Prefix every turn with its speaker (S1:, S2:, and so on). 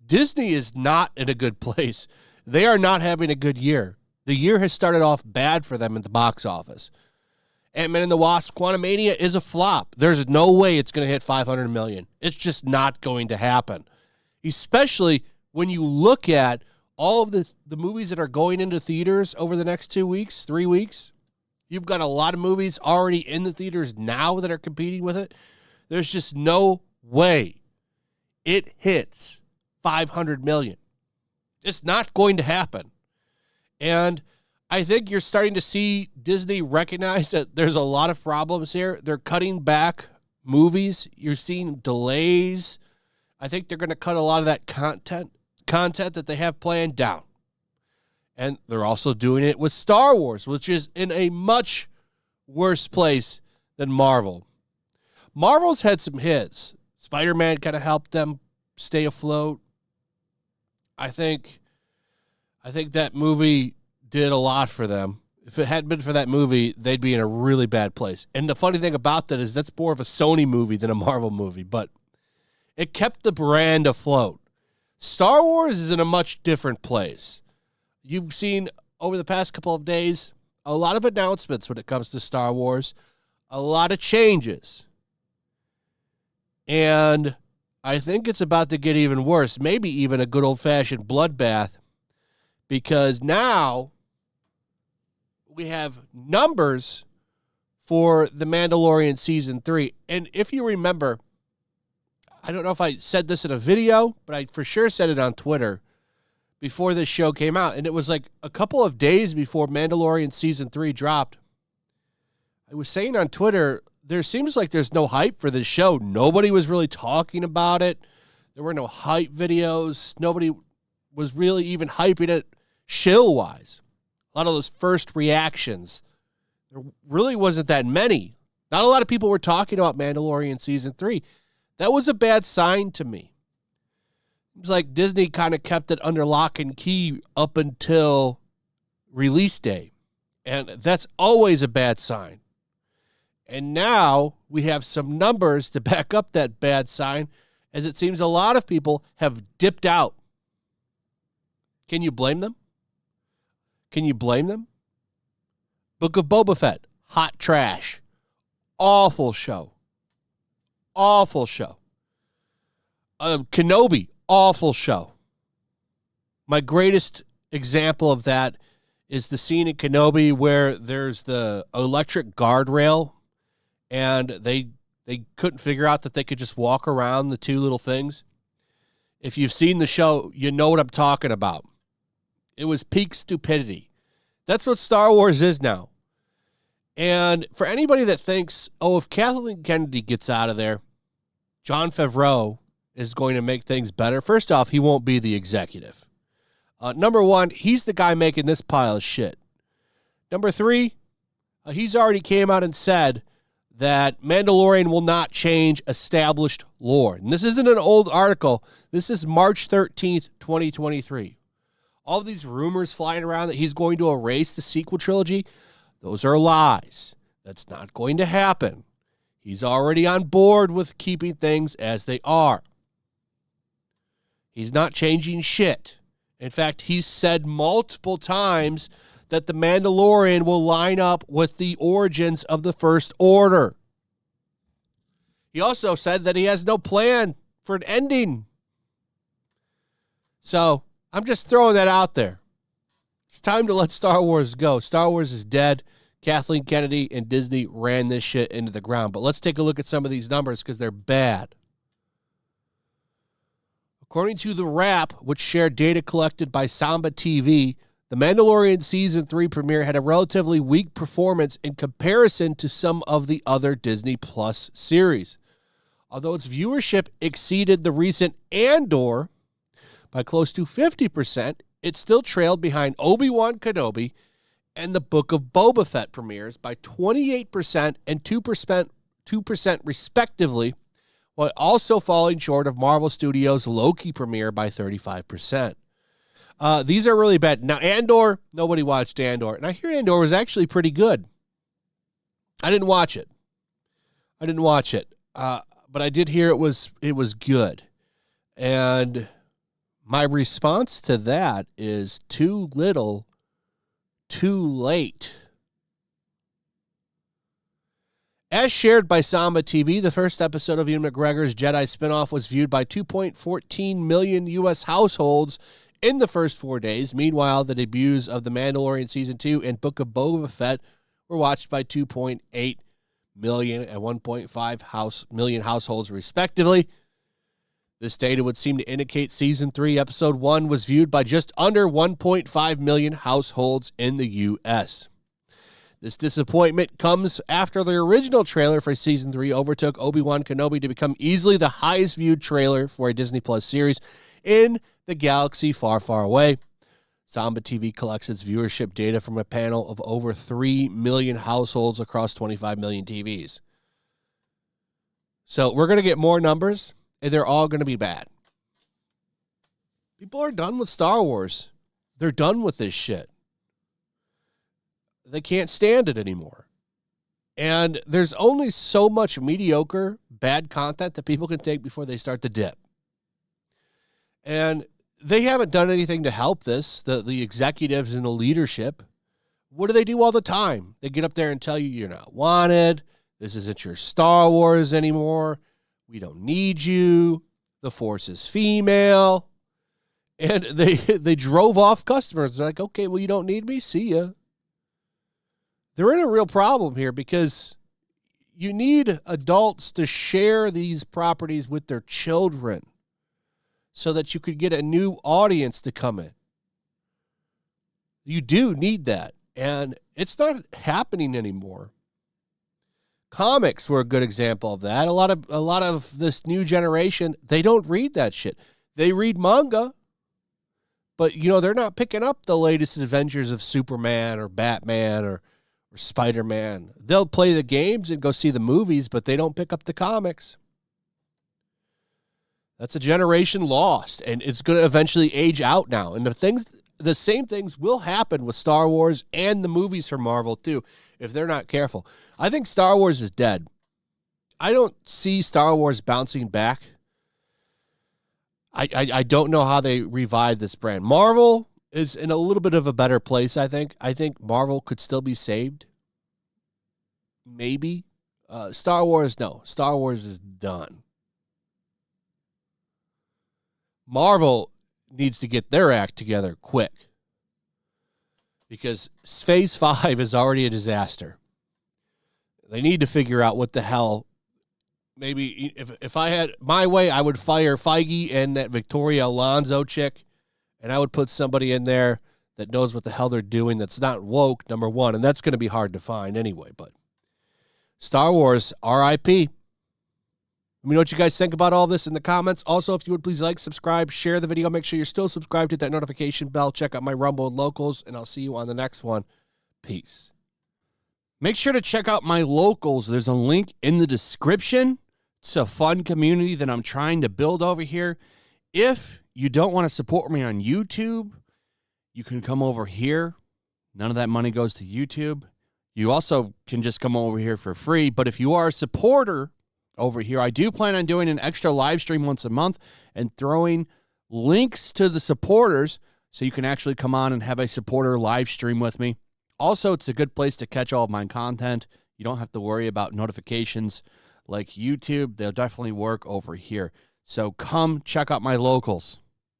S1: Disney is not in a good place. They are not having a good year. The year has started off bad for them at the box office. Ant-Man and the Wasp: Quantumania is a flop. There's no way it's going to hit $500 million. It's just not going to happen. Especially when you look at all of the movies that are going into theaters over the next 2 weeks, 3 weeks. You've got a lot of movies already in the theaters now that are competing with it. There's just no way it hits $500 million. It's not going to happen. And I think you're starting to see Disney recognize that there's a lot of problems here. They're cutting back movies. You're seeing delays. I think they're going to cut a lot of that content that they have planned down. And they're also doing it with Star Wars, which is in a much worse place than Marvel. Marvel's had some hits. Spider-Man kind of helped them stay afloat. I think that movie did a lot for them. If it hadn't been for that movie, they'd be in a really bad place. And the funny thing about that is that's more of a Sony movie than a Marvel movie, but it kept the brand afloat. Star Wars is in a much different place. You've seen over the past couple of days a lot of announcements when it comes to Star Wars, a lot of changes. And I think it's about to get even worse, maybe even a good old-fashioned bloodbath, because now we have numbers for The Mandalorian Season 3. And if you remember, I don't know if I said this in a video, but I for sure said it on Twitter before this show came out. And it was like a couple of days before Mandalorian Season 3 dropped. I was saying on Twitter, there seems like there's no hype for this show. Nobody was really talking about it. There were no hype videos. Nobody was really even hyping it shill-wise. A lot of those first reactions, there really wasn't that many. Not a lot of people were talking about Mandalorian Season 3. That was a bad sign to me. It was like Disney kind of kept it under lock and key up until release day. And that's always a bad sign. And now we have some numbers to back up that bad sign, as it seems a lot of people have dipped out. Can you blame them? Can you blame them? Book of Boba Fett, hot trash. Awful show. Awful show. Kenobi, awful show. My greatest example of that is the scene in Kenobi where there's the electric guardrail and they couldn't figure out that they could just walk around the two little things. If you've seen the show, you know what I'm talking about. It was peak stupidity. That's what Star Wars is now. And for anybody that thinks, oh, if Kathleen Kennedy gets out of there, Jon Favreau is going to make things better. First off, he won't be the executive. Number one, he's the guy making this pile of shit. Number three, he's already came out and said that Mandalorian will not change established lore. And this isn't an old article. This is March 13th, 2023. All these rumors flying around that he's going to erase the sequel trilogy, those are lies. That's not going to happen. He's already on board with keeping things as they are. He's not changing shit. In fact, he's said multiple times that the Mandalorian will line up with the origins of the First Order. He also said that he has no plan for an ending. So, I'm just throwing that out there. It's time to let Star Wars go. Star Wars is dead. Kathleen Kennedy and Disney ran this shit into the ground. But let's take a look at some of these numbers because they're bad. According to The Wrap, which shared data collected by Samba TV, The Mandalorian Season 3 premiere had a relatively weak performance in comparison to some of the other Disney Plus series. Although its viewership exceeded the recent Andor by close to 50%, it still trailed behind Obi-Wan Kenobi and the Book of Boba Fett premieres by 28% and 2% respectively, while also falling short of Marvel Studios' Loki premiere by 35%. These are really bad. Now, Andor, nobody watched Andor, and I hear Andor was actually pretty good. I didn't watch it. But I did hear it was good. And my response to that is too little, too late. As shared by Samba TV, the first episode of Ewan McGregor's Jedi spinoff was viewed by 2.14 million U.S. households in the first 4 days. Meanwhile, the debuts of The Mandalorian Season 2 and Book of Boba Fett were watched by 2.8 million and 1.5 million households, respectively. This data would seem to indicate Season 3, Episode 1 was viewed by just under 1.5 million households in the U.S. This disappointment comes after the original trailer for Season 3 overtook Obi-Wan Kenobi to become easily the highest viewed trailer for a Disney Plus series in the galaxy far, far away. Samba TV collects its viewership data from a panel of over 3 million households across 25 million TVs. So we're going to get more numbers, and they're all going to be bad. People are done with Star Wars. They're done with this shit. They can't stand it anymore. And there's only so much mediocre, bad content that people can take before they start to dip. And they haven't done anything to help this, the executives and the leadership. What do they do all the time? They get up there and tell you you're not wanted. This isn't your Star Wars anymore. We don't need you. The Force is female. And they drove off customers. They're like, okay, well, you don't need me. See ya. They're in a real problem here because you need adults to share these properties with their children so that you could get a new audience to come in. You do need that, and it's not happening anymore. Comics were a good example of that. A lot of this new generation, they don't read that shit. They read manga, but they're not picking up the latest adventures of Superman or Batman or Spider-Man. They'll play the games and go see the movies, but they don't pick up the comics. That's a generation lost, and it's going to eventually age out now. And the same things will happen with Star Wars and the movies from Marvel too, if they're not careful. I think Star Wars is dead. I don't see Star Wars bouncing back. I don't know how they revive this brand. Marvel is in a little bit of a better place, I think. I think Marvel could still be saved. Maybe. Star Wars, no. Star Wars is done. Marvel needs to get their act together quick. Because Phase 5 is already a disaster. They need to figure out what the hell. Maybe if I had my way, I would fire Feige and that Victoria Alonso chick. And I would put somebody in there that knows what the hell they're doing that's not woke, number one. And that's going to be hard to find anyway. But Star Wars, R.I.P. Let me know what you guys think about all this in the comments. Also, if you would please like, subscribe, share the video. Make sure you're still subscribed, hit that notification bell. Check out my Rumble and Locals. And I'll see you on the next one. Peace. Make sure to check out my Locals. There's a link in the description. It's a fun community that I'm trying to build over here. If you don't want to support me on YouTube, you can come over here. None of that money goes to YouTube. You also can just come over here for free. But if you are a supporter over here, I do plan on doing an extra live stream once a month and throwing links to the supporters so you can actually come on and have a supporter live stream with me. Also, it's a good place to catch all of my content. You don't have to worry about notifications like YouTube. They'll definitely work over here. So come check out my Locals.